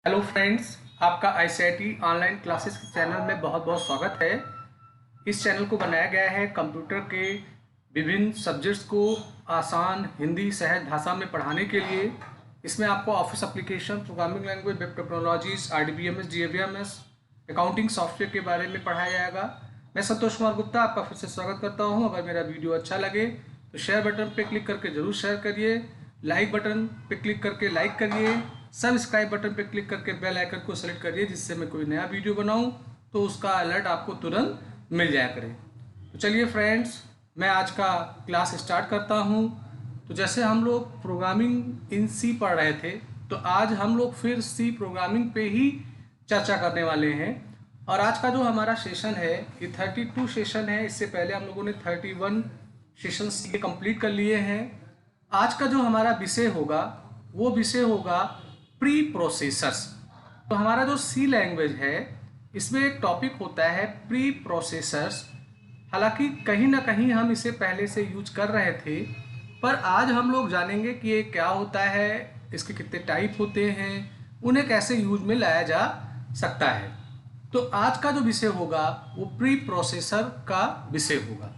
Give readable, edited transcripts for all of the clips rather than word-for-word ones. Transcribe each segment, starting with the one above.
Hello friends, आपका ICIT online classes के channel में बहुत बहुत स्वागत है। इस चैनल को बनाया गया है कंप्यूटर के विभिन्न सब्जेक्ट्स को आसान हिंदी सहज भाषा में पढ़ाने के लिए। इसमें आपको office application, programming language, web technologies, RDBMS, जीएवीएमएस, अकाउंटिंग सॉफ्टवेयर के बारे में पढ़ाया जाएगा। मैं संतोष कुमार गुप्ता आपका फिर से स्वागत करता हूँ। अगर मेरा वीडियो अच्छा लगे तो शेयर बटन पर क्लिक करके ज़रूर शेयर करिए, लाइक बटन पर क्लिक करके लाइक करिए, सब्सक्राइब बटन पर क्लिक करके बेल आइकन को सेलेक्ट करिए, जिससे मैं कोई नया वीडियो बनाऊं तो उसका अलर्ट आपको तुरंत मिल जाया करे। तो चलिए फ्रेंड्स, मैं आज का क्लास स्टार्ट करता हूं। तो जैसे हम लोग प्रोग्रामिंग इन सी पढ़ रहे थे, तो आज हम लोग फिर सी प्रोग्रामिंग पे ही चर्चा करने वाले हैं। और आज का जो हमारा सेशन है ये 32 सेशन है। इससे पहले हम लोगों ने 31 सेशंस ये कंप्लीट कर लिए हैं। आज का जो हमारा विषय होगा वो विषय होगा प्री प्रोसेसर्स। तो हमारा जो सी लैंग्वेज है इसमें एक टॉपिक होता है प्री प्रोसेसर्स। हालांकि कहीं ना कहीं हम इसे पहले से यूज कर रहे थे, पर आज हम लोग जानेंगे कि ये क्या होता है, इसके कितने टाइप होते हैं, उन्हें कैसे यूज में लाया जा सकता है। तो आज का जो विषय होगा वो प्री प्रोसेसर का विषय होगा।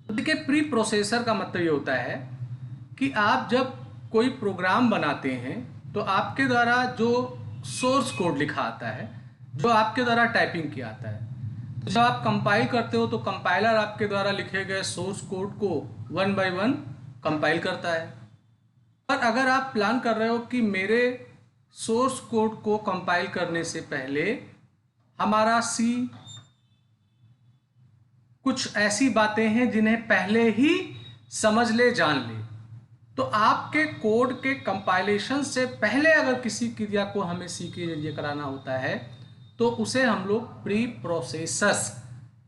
तो देखिए, प्री प्रोसेसर का मतलब ये होता है कि आप जब कोई प्रोग्राम बनाते हैं तो आपके द्वारा जो सोर्स कोड लिखा आता है, जो आपके द्वारा टाइपिंग किया आता है, तो जब आप कंपाइल करते हो तो कंपाइलर आपके द्वारा लिखे गए सोर्स कोड को वन बाय वन कंपाइल करता है। पर अगर आप प्लान कर रहे हो कि मेरे सोर्स कोड को कंपाइल करने से पहले हमारा सी कुछ ऐसी बातें हैं जिन्हें पहले ही समझ ले, जान ले, तो आपके कोड के कंपाइलेशन से पहले अगर किसी क्रिया को हमें सी के जरिए कराना होता है तो उसे हम लोग प्री प्रोसेसर्स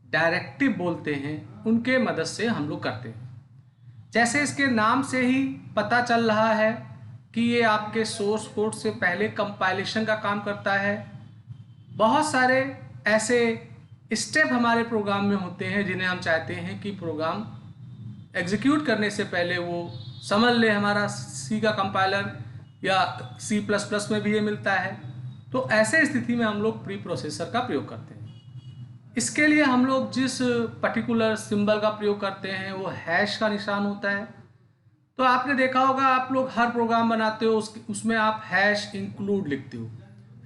डायरेक्टिव बोलते हैं, उनके मदद से हम लोग करते हैं। जैसे इसके नाम से ही पता चल रहा है कि ये आपके सोर्स कोड से पहले कंपाइलेशन का काम करता है। बहुत सारे ऐसे स्टेप हमारे प्रोग्राम में होते हैं जिन्हें हम चाहते हैं कि प्रोग्राम एग्जीक्यूट करने से पहले वो समझ ले। हमारा सी का कंपाइलर या C++ में भी ये मिलता है। तो ऐसे स्थिति में हम लोग प्री प्रोसेसर का प्रयोग करते हैं। इसके लिए हम लोग जिस पर्टिकुलर सिंबल का प्रयोग करते हैं वो हैश का निशान होता है। तो आपने देखा होगा, आप लोग हर प्रोग्राम बनाते हो उसमें आप हैश इंक्लूड लिखते हो,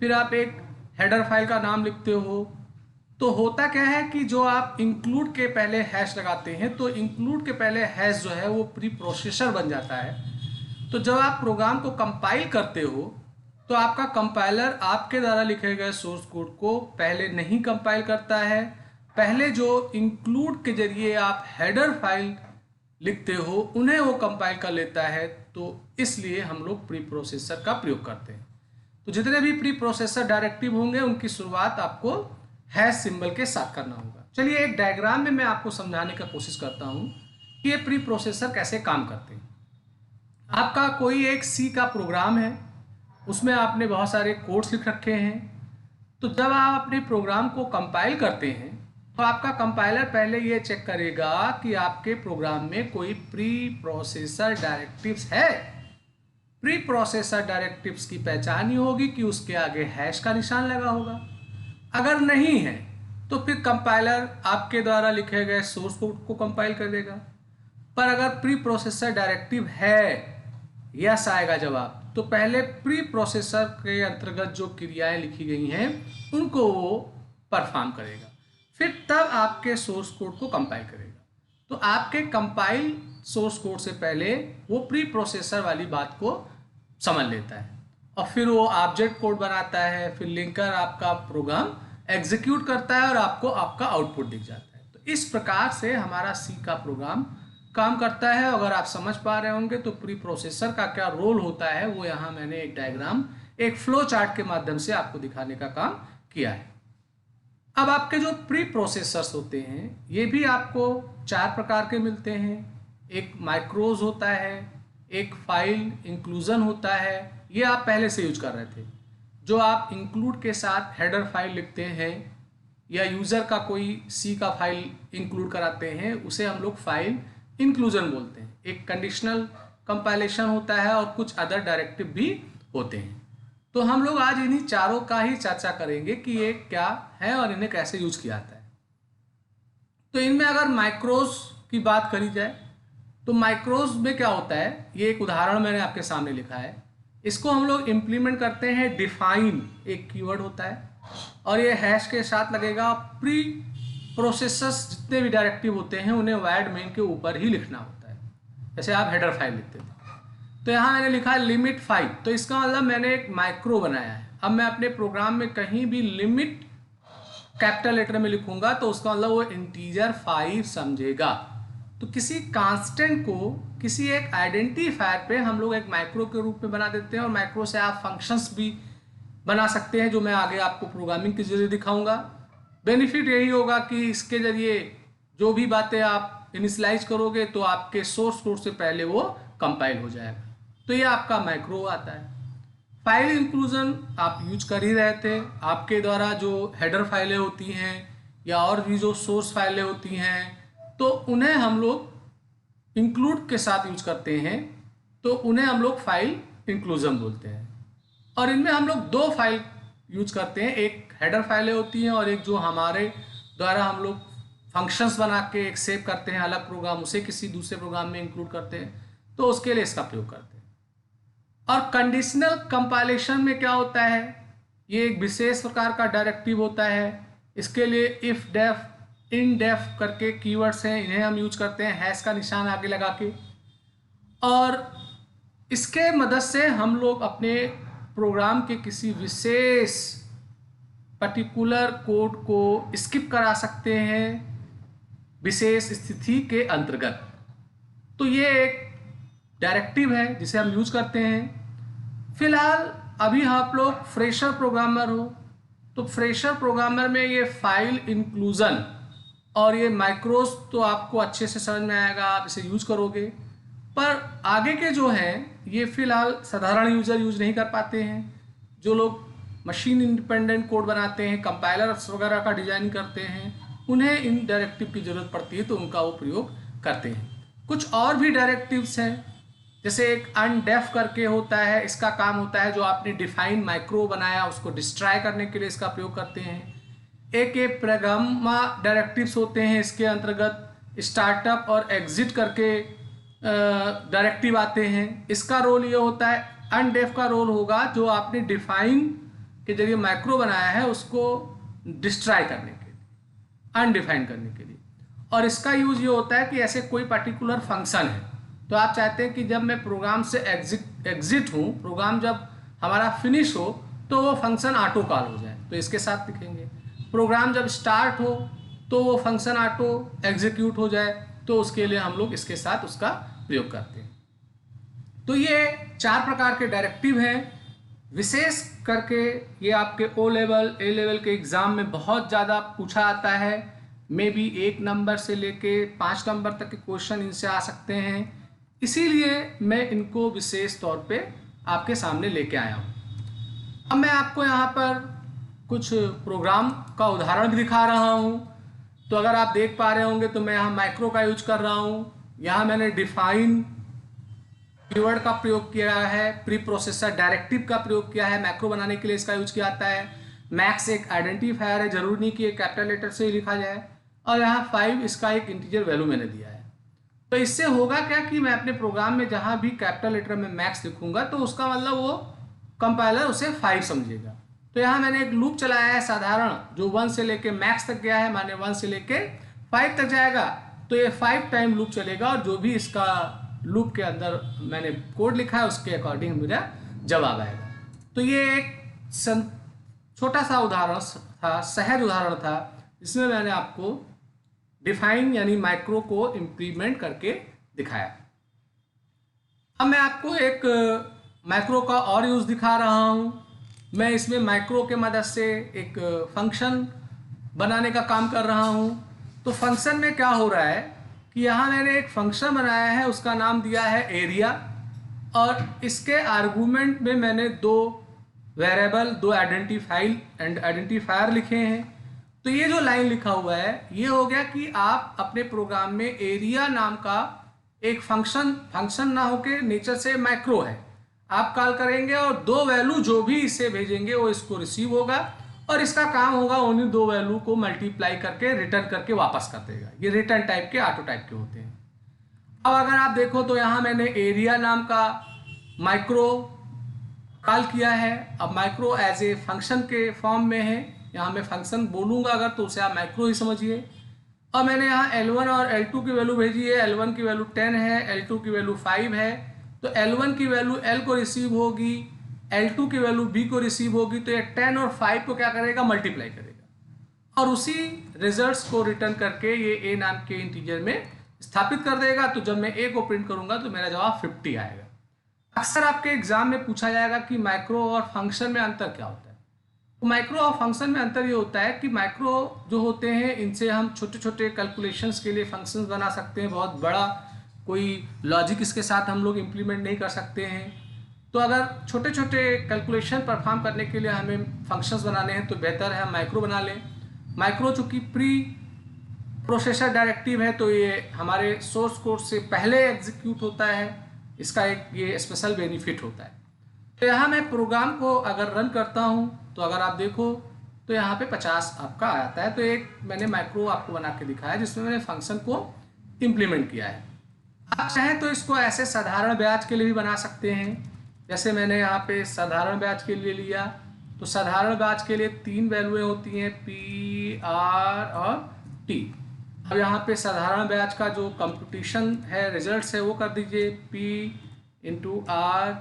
फिर आप एक हेडर फाइल का नाम लिखते हो। तो होता क्या है कि जो आप इंक्लूड के पहले हैश लगाते हैं तो इंक्लूड के पहले हैश जो है वो प्री प्रोसेसर बन जाता है। तो जब आप प्रोग्राम को कंपाइल करते हो तो आपका कंपाइलर आपके द्वारा लिखे गए सोर्स कोड को पहले नहीं कंपाइल करता है, पहले जो इंक्लूड के जरिए आप हेडर फाइल लिखते हो उन्हें वो कंपाइल कर लेता है। तो इसलिए हम लोग प्री प्रोसेसर का प्रयोग करते हैं। तो जितने भी प्री प्रोसेसर डायरेक्टिव होंगे उनकी शुरुआत आपको हैश सिंबल के साथ करना होगा। चलिए एक डायग्राम में मैं आपको समझाने का कोशिश करता हूं कि ये प्री प्रोसेसर कैसे काम करते हैं। आपका कोई एक सी का प्रोग्राम है, उसमें आपने बहुत सारे कोड्स लिख रखे हैं। तो जब आप अपने प्रोग्राम को कंपाइल करते हैं तो आपका कंपाइलर पहले ये चेक करेगा कि आपके प्रोग्राम में कोई प्री प्रोसेसर डायरेक्टिव्स है। प्री प्रोसेसर डायरेक्टिव्स की पहचान ही होगी कि उसके आगे हैश का निशान लगा होगा। अगर नहीं है तो फिर कंपाइलर आपके द्वारा लिखे गए सोर्स कोड को कंपाइल कर देगा। पर अगर प्री प्रोसेसर डायरेक्टिव है, यस आएगा जवाब, तो पहले प्री प्रोसेसर के अंतर्गत जो क्रियाएं लिखी गई हैं उनको वो परफॉर्म करेगा, फिर तब आपके सोर्स कोड को कंपाइल करेगा। तो आपके कंपाइल सोर्स कोड से पहले वो प्री प्रोसेसर वाली बात को समझ लेता है और फिर वो ऑब्जेक्ट कोड बनाता है, फिर लिंकर आपका प्रोग्राम एग्जीक्यूट करता है और आपको आपका आउटपुट दिख जाता है। तो इस प्रकार से हमारा सी का प्रोग्राम काम करता है। अगर आप समझ पा रहे होंगे तो प्री प्रोसेसर का क्या रोल होता है वो यहाँ मैंने एक डायग्राम, एक फ्लो चार्ट के माध्यम से आपको दिखाने का काम किया है। अब आपके जो प्री प्रोसेसर्स होते हैं ये भी आपको 4 प्रकार के मिलते हैं। एक माइक्रोज होता है, एक फाइल इंक्लूजन होता है, ये आप पहले से यूज कर रहे थे। जो आप इंक्लूड के साथ हेडर फाइल लिखते हैं या यूज़र का कोई सी का फाइल इंक्लूड कराते हैं उसे हम लोग फाइल इंक्लूजन बोलते हैं। एक कंडीशनल कंपाइलेशन होता है और कुछ अदर डायरेक्टिव भी होते हैं। तो हम लोग आज इन्हीं चारों का ही चर्चा करेंगे कि ये क्या है और इन्हें कैसे यूज किया जाता है। तो इनमें अगर माइक्रोस की बात करी जाए तो माइक्रोस में क्या होता है, ये एक उदाहरण मैंने आपके सामने लिखा है। इसको हम लोग इम्प्लीमेंट करते हैं डिफाइन, एक कीवर्ड होता है और ये हैश के साथ लगेगा। प्री प्रोसेसर्स जितने भी डायरेक्टिव होते हैं उन्हें वैड मेन के ऊपर ही लिखना होता है, जैसे आप हेडर फाइल लिखते थे। तो यहाँ मैंने लिखा है लिमिट 5, तो इसका मतलब मैंने एक माइक्रो बनाया है। अब मैं अपने प्रोग्राम में कहीं भी लिमिट कैपिटल लेटर में लिखूंगा तो उसका मतलब वो इंटीजर 5 समझेगा। तो किसी कांस्टेंट को किसी एक आइडेंटिफायर पे हम लोग एक माइक्रो के रूप में बना देते हैं, और माइक्रो से आप फंक्शंस भी बना सकते हैं, जो मैं आगे आपको प्रोग्रामिंग के जरिए दिखाऊंगा। बेनिफिट यही होगा कि इसके जरिए जो भी बातें आप इनिशियलाइज करोगे तो आपके सोर्स कोड से पहले वो कंपाइल हो जाएगा। तो ये आपका माइक्रो आता है। फाइल इंक्लूजन आप यूज कर ही रहे थे। आपके द्वारा जो हेडर फाइलें होती हैं या और भी जो सोर्स फाइलें होती हैं तो उन्हें हम लोग इंक्लूड के साथ यूज करते हैं, तो उन्हें हम लोग फाइल इंक्लूजन बोलते हैं। और इनमें हम लोग दो फाइल यूज करते हैं, एक हेडर फाइलें होती हैं और एक जो हमारे द्वारा हम लोग फंक्शंस बना के एक सेव करते हैं अलग प्रोग्राम, उसे किसी दूसरे प्रोग्राम में इंक्लूड करते हैं, तो उसके लिए इसका प्रयोग करते हैं। और कंडीशनल कंपाइलेशन में क्या होता है, ये एक विशेष प्रकार का डायरेक्टिव होता है। इसके लिए इफ डेफ इन डेफ करके कीवर्ड्स हैं, इन्हें हम यूज करते हैं हैश का निशान आगे लगा के। और इसके मदद से हम लोग अपने प्रोग्राम के किसी विशेष पर्टिकुलर कोड को स्किप करा सकते हैं विशेष स्थिति के अंतर्गत। तो ये एक डायरेक्टिव है जिसे हम यूज करते हैं। फिलहाल अभी आप लोग फ्रेशर प्रोग्रामर हो, तो फ्रेशर प्रोग्रामर में ये फाइल इंक्लूजन और ये माइक्रोस तो आपको अच्छे से समझ में आएगा, आप इसे यूज करोगे। पर आगे के जो हैं ये फिलहाल साधारण यूजर यूज नहीं कर पाते हैं। जो लोग मशीन इंडिपेंडेंट कोड बनाते हैं, कंपाइलर्स वगैरह का डिजाइन करते हैं, उन्हें इन डायरेक्टिव की जरूरत पड़ती है, तो उनका वो प्रयोग करते हैं। कुछ और भी डायरेक्टिव्स हैं, जैसे एक अनडेफ करके होता है, इसका काम होता है जो आपने डिफाइन माइक्रो बनाया उसको डिस्ट्रॉय करने के लिए इसका प्रयोग करते हैं। एक प्रोग्रामा डायरेक्टिव्स होते हैं, इसके अंतर्गत स्टार्टअप और एग्जिट करके डायरेक्टिव आते हैं। इसका रोल ये होता है, अनडेफ का रोल होगा जो आपने डिफाइन के जरिए माइक्रो बनाया है उसको डिस्ट्रॉय करने के लिए, अनडिफाइंड करने के लिए। और इसका यूज ये होता है कि ऐसे कोई पर्टिकुलर फंक्शन है, तो आप चाहते हैं कि जब मैं प्रोग्राम से एग्जिट हूँ, प्रोग्राम जब हमारा फिनिश हो तो वो फंक्शन ऑटो कॉल हो जाए, तो इसके साथ लिखेंगे। प्रोग्राम जब स्टार्ट हो तो वो फंक्शन ऑटो एग्जीक्यूट हो जाए, तो उसके लिए हम लोग इसके साथ उसका प्रयोग करते हैं। तो ये 4 प्रकार के डायरेक्टिव हैं। विशेष करके ये आपके ओ लेवल ए लेवल के एग्ज़ाम में बहुत ज़्यादा पूछा आता है। मे बी 1 नंबर से लेके 5 नंबर तक के क्वेश्चन इनसे आ सकते हैं, इसीलिए मैं इनको विशेष तौर पे आपके सामने लेके आया हूँ। अब मैं आपको यहाँ पर कुछ प्रोग्राम का उदाहरण भी दिखा रहा हूँ। तो अगर आप देख पा रहे होंगे तो मैं यहाँ माइक्रो का यूज कर रहा हूँ। यहाँ मैंने डिफाइन कीवर्ड का प्रयोग किया है, प्री प्रोसेसर डायरेक्टिव का प्रयोग किया है, मैक्रो बनाने के लिए इसका यूज किया जाता है। मैक्स एक आइडेंटिफायर है, जरूरी नहीं कि एक कैपिटल लेटर से ही लिखा जाए। और यहाँ 5 इसका एक इंटीजर वैल्यू मैंने दिया है। तो इससे होगा क्या कि मैं अपने प्रोग्राम में जहाँ भी कैपिटल लेटर में मैक्स लिखूंगा तो उसका मतलब वो कंपाइलर उसे 5 समझेगा। तो यहाँ मैंने एक लूप चलाया है साधारण, जो 1 से लेके मैक्स तक गया है, माने 1 से लेके 5 तक जाएगा। तो ये 5 टाइम लूप चलेगा और जो भी इसका लूप के अंदर मैंने कोड लिखा है उसके अकॉर्डिंग मेरा जवाब आएगा। तो ये एक छोटा सा उदाहरण था, सहज उदाहरण था, जिसमें मैंने आपको डिफाइन यानी माइक्रो को इम्प्लीमेंट करके दिखाया। अब मैं आपको एक माइक्रो का और यूज़ दिखा रहा हूँ। मैं इसमें माइक्रो के मदद से एक फंक्शन बनाने का काम कर रहा हूँ। तो फंक्शन में क्या हो रहा है कि यहाँ मैंने एक फंक्शन बनाया है, उसका नाम दिया है एरिया, और इसके आर्गूमेंट में मैंने 2 वेरिएबल, 2 आइडेंटिफायर लिखे हैं। तो ये जो लाइन लिखा हुआ है ये हो गया कि आप अपने प्रोग्राम में एरिया नाम का एक फंक्शन ना होके नेचर से माइक्रो है, आप कॉल करेंगे और 2 वैल्यू जो भी इसे भेजेंगे वो इसको रिसीव होगा और इसका काम होगा उन्हीं 2 वैल्यू को मल्टीप्लाई करके रिटर्न करके वापस कर देगा। ये रिटर्न टाइप के ऑटो टाइप के होते हैं। अब अगर आप देखो तो यहाँ मैंने एरिया नाम का माइक्रो कॉल किया है। अब माइक्रो एज ए फंक्शन के फॉर्म में है, यहाँ मैं फंक्शन बोलूँगा अगर तो उसे आप माइक्रो ही समझिए। और मैंने यहाँ L1 और L2 की वैल्यू भेजी है। L1 की वैल्यू 10 है, L2 की वैल्यू 5 है। तो L1 की वैल्यू L को रिसीव होगी, L2 की वैल्यू B को रिसीव होगी। तो ये 10 और 5 को क्या करेगा, मल्टीप्लाई करेगा और उसी रिजल्ट्स को रिटर्न करके ये A नाम के इंटीजर में स्थापित कर देगा। तो जब मैं A को प्रिंट करूंगा तो मेरा जवाब 50 आएगा। अक्सर आपके एग्जाम में पूछा जाएगा कि माइक्रो और फंक्शन में अंतर क्या होता है। तो माइक्रो और फंक्शन में अंतर ये होता है कि माइक्रो जो होते हैं इनसे हम छोटे छोटे कैलकुलेशंस के लिए फंक्शंस बना सकते हैं। बहुत बड़ा कोई लॉजिक इसके साथ हम लोग इम्प्लीमेंट नहीं कर सकते हैं। तो अगर छोटे छोटे कैलकुलेशन परफॉर्म करने के लिए हमें फंक्शंस बनाने हैं तो बेहतर है हम माइक्रो बना लें। माइक्रो चूँकि प्री प्रोसेसर डायरेक्टिव है तो ये हमारे सोर्स कोड से पहले एग्जीक्यूट होता है। इसका एक ये स्पेशल बेनिफिट होता है। तो यहाँ मैं प्रोग्राम को अगर रन करता हूँ तो अगर आप देखो तो यहाँ पे 50 आपका आता है। तो एक मैंने माइक्रो आपको बना के दिखाया जिसमें मैंने फंक्शन को इम्प्लीमेंट किया है। आप चाहें तो इसको ऐसे साधारण ब्याज के लिए भी बना सकते हैं। जैसे मैंने यहाँ पे साधारण ब्याज के लिए लिया तो साधारण ब्याज के लिए 3 वैल्यूएँ होती हैं, P, R और T। अब यहाँ पे साधारण ब्याज का जो कंप्यूटेशन है, रिजल्ट्स है, वो कर दीजिए P into R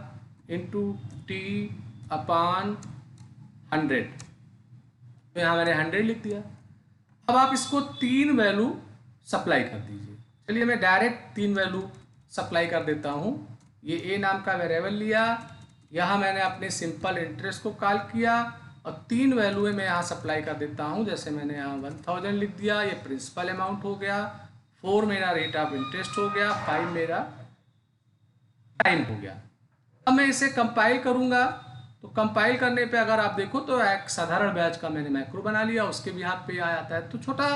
into T upon 100। तो यहाँ मैंने 100 लिख दिया। अब आप इसको 3 वैल्यू सप्लाई कर दीजिए। चलिए मैं डायरेक्ट 3 वैल्यू सप्लाई कर देता हूँ। ये A नाम का वेरिएबल लिया, यहाँ मैंने अपने सिंपल इंटरेस्ट को कॉल किया और 3 वैल्यू मैं यहाँ सप्लाई कर देता हूँ। जैसे मैंने यहाँ 1000 लिख दिया, ये प्रिंसिपल अमाउंट हो गया, 4 मेरा रेट ऑफ इंटरेस्ट हो गया, 5 मेरा टाइम हो गया। अब मैं इसे कंपाइल करूँगा तो कंपाइल करने पे अगर आप देखो तो एक साधारण ब्याज का मैंने माइक्रो बना लिया, उसके भी यहाँ पे आ जाता है। तो छोटा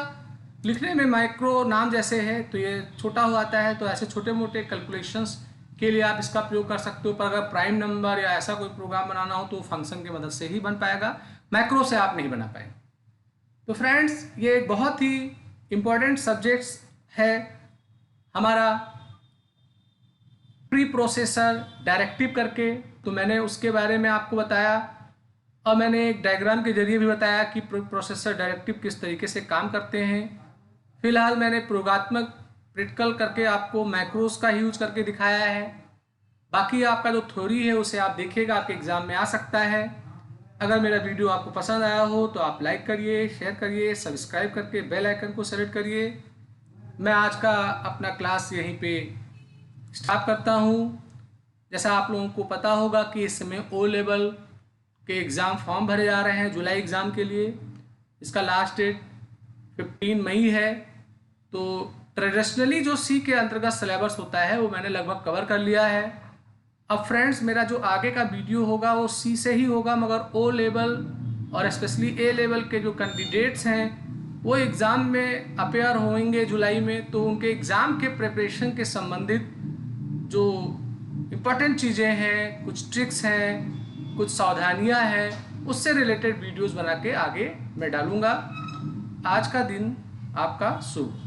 लिखने में माइक्रो नाम जैसे है तो ये छोटा हो आता है। तो ऐसे छोटे मोटे कैलकुलेशंस के लिए आप इसका प्रयोग कर सकते हो। पर अगर प्राइम नंबर या ऐसा कोई प्रोग्राम बनाना हो तो फंक्शन की मदद से ही बन पाएगा, माइक्रो से आप नहीं बना पाएंगे। तो फ्रेंड्स ये एक बहुत ही इम्पोर्टेंट सब्जेक्ट्स है हमारा प्री प्रोसेसर डायरेक्टिव करके। तो मैंने उसके बारे में आपको बताया और मैंने एक डायग्राम के जरिए भी बताया कि प्रोसेसर डायरेक्टिव किस तरीके से काम करते हैं। फिलहाल मैंने प्रयोगात्मक प्रैक्टिकल करके आपको मैक्रोस का यूज करके दिखाया है। बाकी आपका जो थ्योरी है उसे आप देखिएगा, आपके एग्ज़ाम में आ सकता है। अगर मेरा वीडियो आपको पसंद आया हो तो आप लाइक करिए, शेयर करिए, सब्सक्राइब करके बेल आइकन को सेलेक्ट करिए। मैं आज का अपना क्लास यहीं पे स्टॉप करता हूँ। जैसा आप लोगों को पता होगा कि इस समय O लेवल के एग्ज़ाम फॉर्म भरे जा रहे हैं जुलाई एग्ज़ाम के लिए। इसका लास्ट डेट 15 मई है। तो ट्रेडिशनली जो C के अंतर्गत सिलेबस होता है वो मैंने लगभग कवर कर लिया है। अब फ्रेंड्स मेरा जो आगे का वीडियो होगा वो C से ही होगा, मगर O लेवल और स्पेशली A लेवल के जो कैंडिडेट्स हैं वो एग्ज़ाम में अपेयर होंगे जुलाई में। तो उनके एग्ज़ाम के प्रिपरेशन के संबंधित जो इम्पोर्टेंट चीज़ें हैं, कुछ ट्रिक्स हैं, कुछ सावधानियां हैं, उससे रिलेटेड वीडियोस बना के आगे मैं डालूँगा। आज का दिन आपका शुभ।